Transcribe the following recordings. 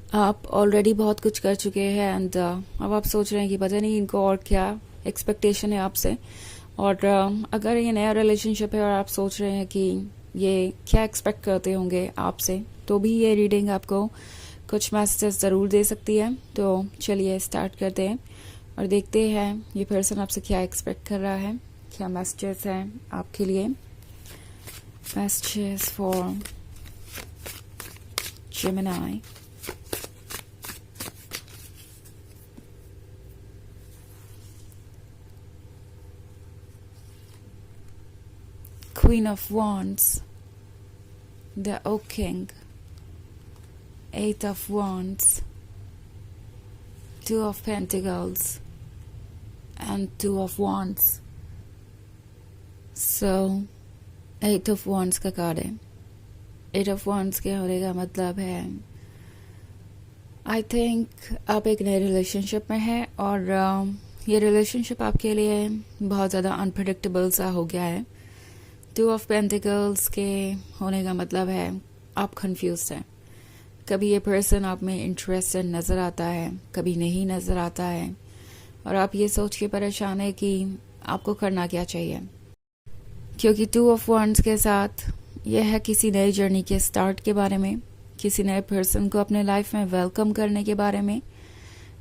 आप ऑलरेडी बहुत कुछ कर चुके हैं एंड अब आप सोच रहे हैं कि पता नहीं इनको और क्या एक्सपेक्टेशन है आपसे। और अगर ये नया रिलेशनशिप है और आप सोच रहे हैं कि ये क्या एक्सपेक्ट करते होंगे आपसे, तो भी ये रीडिंग आपको कुछ मैसेजेस ज़रूर दे सकती है। तो चलिए स्टार्ट करते हैं और देखते हैं ये पर्सन आपसे क्या एक्सपेक्ट कर रहा है, क्या मैसेजेस हैं आपके लिए। Messages for Gemini. Queen of Wands, the Oak King, Eight of Wands, Two of Pentacles, and Two of Wands. So, Eight of Wands का कार्ड है। Eight of Wands के होने का मतलब है आई थिंक आप एक नए रिलेशनशिप में हैं और ये रिलेशनशिप आपके लिए बहुत ज़्यादा अनप्रडिक्टेबल सा हो गया है। टू ऑफ पेंटिकल्स के होने का मतलब है आप कंफ्यूज हैं। कभी ये पर्सन आप में इंटरेस्टेड नज़र आता है, कभी नहीं नज़र आता है, और आप ये सोच के परेशान है कि आपको करना क्या चाहिए। क्योंकि टू ऑफ वंड्स के साथ यह है किसी नई जर्नी के स्टार्ट के बारे में, किसी नए पर्सन को अपने लाइफ में वेलकम करने के बारे में।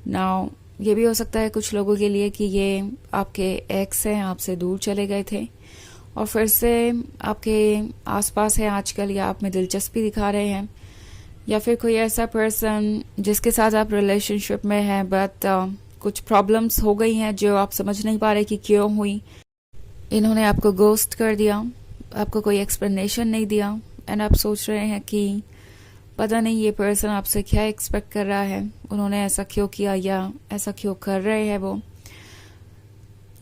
नाउ ये भी हो सकता है कुछ लोगों के लिए कि ये आपके एक्स हैं, आपसे दूर चले गए थे और फिर से आपके आसपास है आजकल, या आप में दिलचस्पी दिखा रहे हैं, या फिर कोई ऐसा पर्सन जिसके साथ आप रिलेशनशिप में हैं बट कुछ प्रॉब्लम्स हो गई हैं जो आप समझ नहीं पा रहे कि क्यों हुई। इन्होंने आपको गोस्ट कर दिया, आपको कोई एक्सप्लेनेशन नहीं दिया एंड आप सोच रहे हैं कि पता नहीं ये पर्सन आपसे क्या एक्सपेक्ट कर रहा है, उन्होंने ऐसा क्यों किया या ऐसा क्यों कर रहे हैं वो।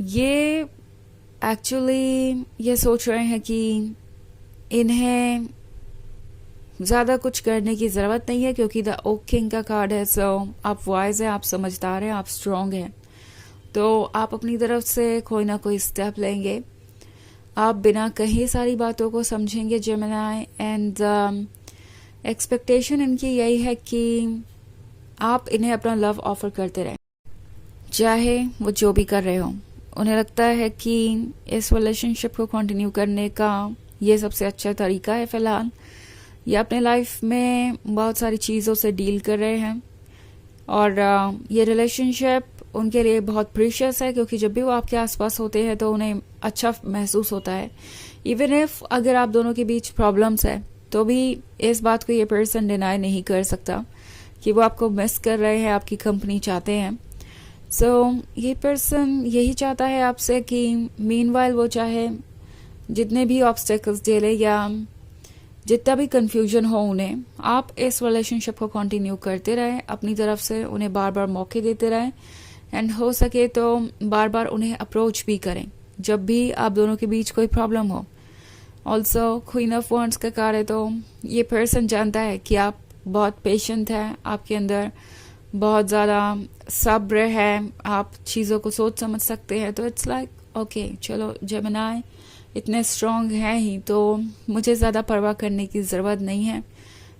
ये एक्चुअली ये सोच रहे हैं कि इन्हें ज़्यादा कुछ करने की ज़रूरत नहीं है क्योंकि द ओक किंग का कार्ड है। सो आप वाइज हैं, आप समझदार हैं, आप स्ट्रांग हैं, तो आप अपनी तरफ से कोई ना कोई स्टेप लेंगे। आप बिना कहीं सारी बातों को समझेंगे जेमिनी, एंड एक्सपेक्टेशन इनकी यही है कि आप इन्हें अपना लव ऑफर करते रहें, चाहे वो जो भी कर रहे हो। उन्हें लगता है कि इस रिलेशनशिप को कंटिन्यू करने का ये सबसे अच्छा तरीका है। फ़िलहाल ये अपने लाइफ में बहुत सारी चीज़ों से डील कर रहे हैं और ये रिलेशनशिप उनके लिए बहुत प्रीशियस है क्योंकि जब भी वो आपके आसपास होते हैं तो उन्हें अच्छा महसूस होता है। इवन इफ अगर आप दोनों के बीच प्रॉब्लम्स है तो भी इस बात को ये पर्सन डिनाई नहीं कर सकता कि वो आपको मिस कर रहे हैं, आपकी कंपनी चाहते हैं। सो ये पर्सन यही चाहता है आपसे कि मीनवाइल वो चाहे जितने भी ऑब्स्टेकल्स झेले या जितना भी कंफ्यूजन हो उन्हें, आप इस रिलेशनशिप को कंटिन्यू करते रहें, अपनी तरफ से उन्हें बार बार मौके देते रहें एंड हो सके तो बार बार उन्हें अप्रोच भी करें जब भी आप दोनों के बीच कोई प्रॉब्लम हो। ऑल्सो क्वीन ऑफ वॉन्ड्स का कार्ड है, तो ये पर्सन जानता है कि आप बहुत पेशेंट हैं, आपके अंदर बहुत ज़्यादा सब्र है, आप चीज़ों को सोच समझ सकते हैं। तो इट्स लाइक ओके चलो जेमिनी इतने स्ट्रॉन्ग हैं ही तो मुझे ज़्यादा परवाह करने की ज़रूरत नहीं है,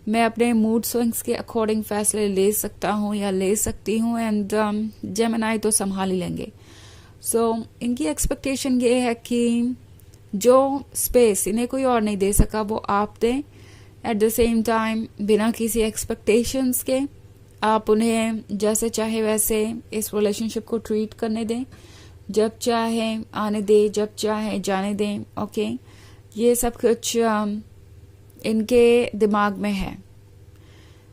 मैं अपने मूड स्विंग्स के अकॉर्डिंग फैसले ले सकता हूँ या ले सकती हूँ एंड जेमिनी तो संभाल ही लेंगे। सो इनकी एक्सपेक्टेशन ये है कि जो स्पेस इन्हें कोई और नहीं दे सका वो आप दें, एट द सेम टाइम बिना किसी एक्सपेक्टेशंस के आप उन्हें जैसे चाहे वैसे इस रिलेशनशिप को ट्रीट करने दें, जब चाहे आने दें, जब चाहे जाने दें। ओके ये सब कुछ इनके दिमाग में है।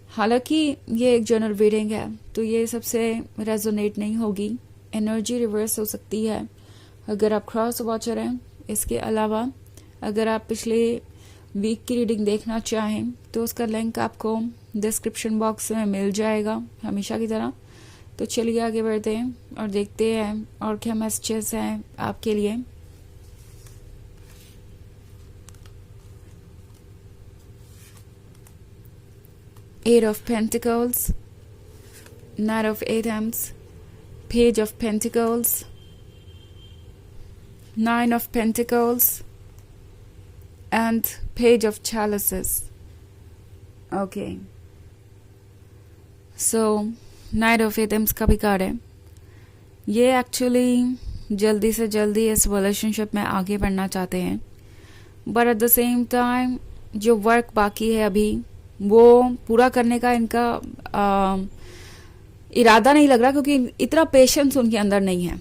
हालांकि ये एक जनरल रीडिंग है तो ये सबसे रेजोनेट नहीं होगी, एनर्जी रिवर्स हो सकती है अगर आप क्रॉस वॉचर हैं। इसके अलावा अगर आप पिछले वीक की रीडिंग देखना चाहें तो उसका लिंक आपको डिस्क्रिप्शन बॉक्स में मिल जाएगा हमेशा की तरह। तो चलिए आगे बढ़ते हैं और देखते हैं और क्या मैसेजेस हैं आपके लिए। Eight of Pentacles, Knight of Atoms, Page of Pentacles, Nine of Pentacles, and Page of Chalices. Okay. So knight of एथम्स का भी कार्ड है। ये एक्चुअली जल्दी से जल्दी इस रिलेशनशिप में आगे बढ़ना चाहते हैं, but at the same time जो वर्क बाकी है अभी वो पूरा करने का इनका इरादा नहीं लग रहा, क्योंकि इतना पेशेंस उनके अंदर नहीं है।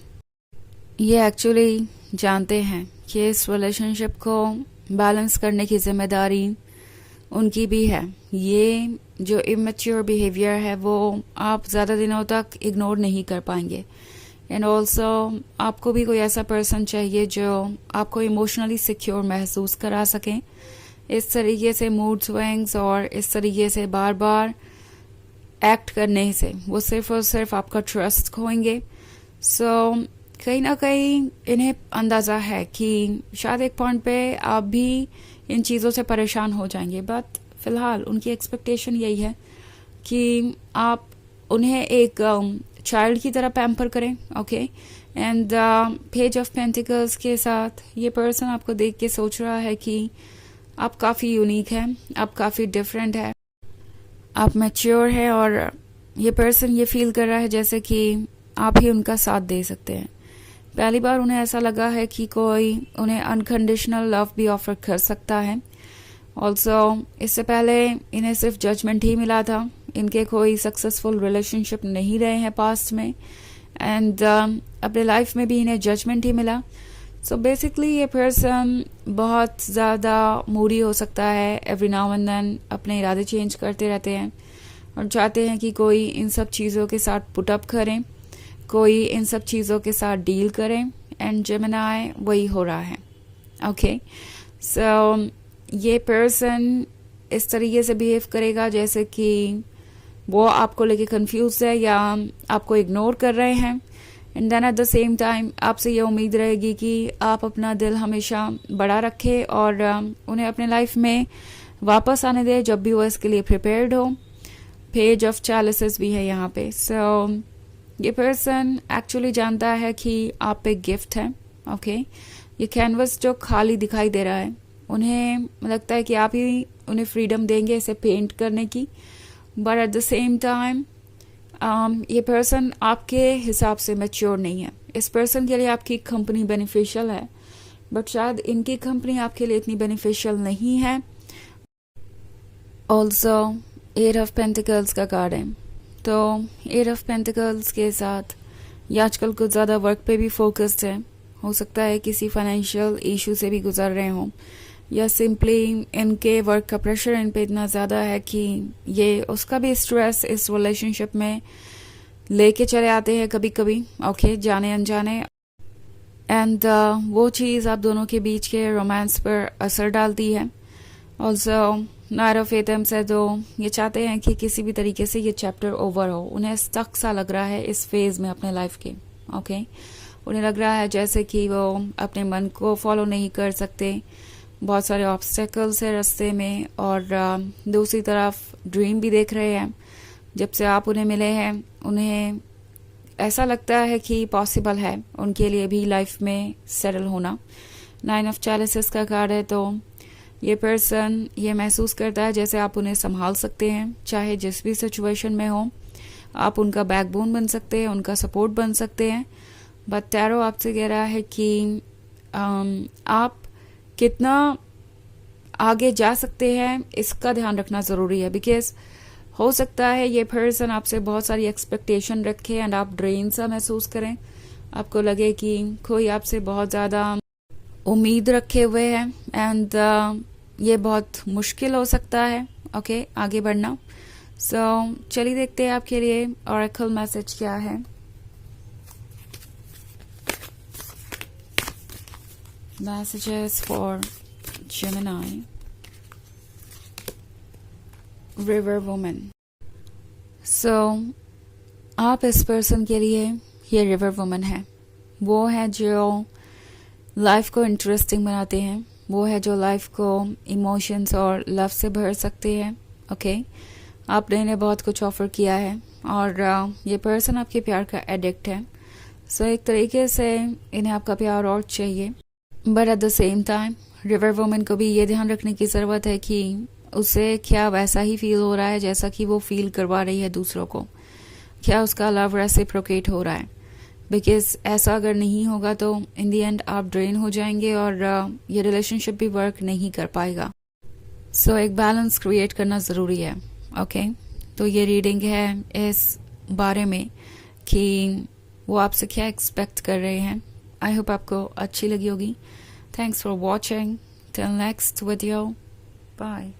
ये एक्चुअली जानते हैं कि इस रिलेशनशिप को बैलेंस करने की जिम्मेदारी उनकी भी है। ये जो इमेच्योर बिहेवियर है वो आप ज़्यादा दिनों तक इग्नोर नहीं कर पाएंगे। एंड ऑल्सो आपको भी कोई ऐसा पर्सन चाहिए जो आपको इमोशनली सिक्योर महसूस करा सकें। इस तरीके से मूड स्विंग्स और इस तरीके से बार बार एक्ट करने से वो सिर्फ और सिर्फ आपका ट्रस्ट खोएंगे। सो कहीं ना कहीं इन्हें अंदाज़ा है कि शायद एक पॉइंट पे आप भी इन चीज़ों से परेशान हो जाएंगे, बट फिलहाल उनकी एक्सपेक्टेशन यही है कि आप उन्हें एक चाइल्ड की तरह पैम्पर करें। Okay, and page of pentacles के साथ ये पर्सन आपको देख के सोच रहा है कि आप काफ़ी यूनिक हैं, आप काफ़ी डिफरेंट है, आप मैच्योर है, और ये पर्सन ये फील कर रहा है जैसे कि आप ही उनका साथ दे सकते हैं। पहली बार उन्हें ऐसा लगा है कि कोई उन्हें अनकंडीशनल लव भी ऑफर कर सकता है। ऑल्सो इससे पहले इन्हें सिर्फ जजमेंट ही मिला था, इनके कोई सक्सेसफुल रिलेशनशिप नहीं रहे हैं पास्ट में, एंड अपने लाइफ में भी इन्हें जजमेंट ही मिला। सो बेसिकली ये पर्सन बहुत ज़्यादा मूडी हो सकता है, एवरी नाउ एंड देन अपने इरादे चेंज करते रहते हैं और चाहते हैं कि कोई इन सब चीज़ों के साथ पुटअप करें, कोई इन सब चीज़ों के साथ डील करें, एंड जेमिनी वही हो रहा है। ओके, सो ये पर्सन इस तरीके से बिहेव करेगा जैसे कि वो आपको लेके कंफ्यूज है या आपको इग्नोर कर रहे हैं, and then at the same time आपसे ये उम्मीद रहेगी कि आप अपना दिल हमेशा बड़ा रखें और उन्हें अपने लाइफ में वापस आने दें जब भी वो इसके लिए प्रिपेयर्ड हो। पेज ऑफ चैलिसेस भी है यहाँ पे। सो ये पर्सन एक्चुअली जानता है कि आप एक गिफ्ट है। ओके, ये कैनवस जो खाली दिखाई दे रहा है, उन्हें लगता है कि आप ही उन्हें फ्रीडम देंगे इसे पेंट करने की, but at the same time ये पर्सन आपके हिसाब से मैच्योर नहीं है। इस पर्सन के लिए आपकी कंपनी बेनिफिशियल है, बट शायद इनकी कंपनी आपके लिए इतनी बेनिफिशियल नहीं है। ऑल्सो एट ऑफ पेंटिकल्स का कार्ड है, तो एट ऑफ पेंटिकल्स के साथ ये आजकल कुछ ज़्यादा वर्क पे भी फोकस्ड है। हो सकता है किसी फाइनेंशियल इशू से भी गुजर रहे हों, या सिंपली इनके वर्क का प्रेशर इन पे इतना ज़्यादा है कि ये उसका भी स्ट्रेस इस रिलेशनशिप में लेके चले आते हैं कभी कभी। ओके, जाने अनजाने, एंड वो चीज़ आप दोनों के बीच के रोमांस पर असर डालती है। ऑल्सो नाइट ऑफ एथम्स है, तो ये चाहते हैं कि किसी भी तरीके से ये चैप्टर ओवर हो। उन्हें स्टक सा लग रहा है इस फेज में अपने लाइफ के। ओके, उन्हें लग रहा है जैसे कि वो अपने मन को फॉलो नहीं कर सकते, बहुत सारे ऑब्स्टेकल्स है रास्ते में, और दूसरी तरफ ड्रीम भी देख रहे हैं। जब से आप उन्हें मिले हैं उन्हें ऐसा लगता है कि पॉसिबल है उनके लिए भी लाइफ में सेटल होना। नाइन ऑफ चैलिसेस का कार्ड है, तो ये पर्सन ये महसूस करता है जैसे आप उन्हें संभाल सकते हैं, चाहे जिस भी सिचुएशन में हो। आप उनका बैकबोन बन सकते हैं, उनका सपोर्ट बन सकते हैं, बट टैरो आपसे कह रहा है कि आप कितना आगे जा सकते हैं इसका ध्यान रखना ज़रूरी है, बिकॉज हो सकता है ये पर्सन आपसे बहुत सारी एक्सपेक्टेशन रखे एंड आप ड्रेन सा महसूस करें। आपको लगे कि कोई आपसे बहुत ज़्यादा उम्मीद रखे हुए है, एंड ये बहुत मुश्किल हो सकता है ओके आगे बढ़ना। सो चलिए देखते हैं आपके लिए ऑरेकल मैसेज क्या है। Messages for Gemini, River Woman. So, आप इस पर्सन के लिए ये रिवर वुमन है। वो है जो लाइफ को इंटरेस्टिंग बनाते हैं, वो है जो लाइफ को इमोशंस और लव से भर सकते हैं। ओके, आपने इन्हें बहुत कुछ ऑफर किया है और ये पर्सन आपके प्यार का एडिक्ट है। सो एक तरीके से इन्हें आपका प्यार और चाहिए, but at the same time river woman को भी ये ध्यान रखने की ज़रूरत है कि उसे क्या वैसा ही फील हो रहा है जैसा कि वो फील करवा रही है दूसरों को? क्या उसका लव रेसिप्रोकेट हो रहा है? बिकॉज ऐसा अगर नहीं होगा तो इन दी एंड आप ड्रेन हो जाएंगे और ये रिलेशनशिप भी वर्क नहीं कर पाएगा। सो एक बैलेंस क्रिएट करना ज़रूरी है। ओके तो ये रीडिंग है इस बारे में कि वो आपसे क्या एक्सपेक्ट कर रहे हैं। आई होप आपको अच्छी लगी होगी। Thanks for watching. Till next video, bye.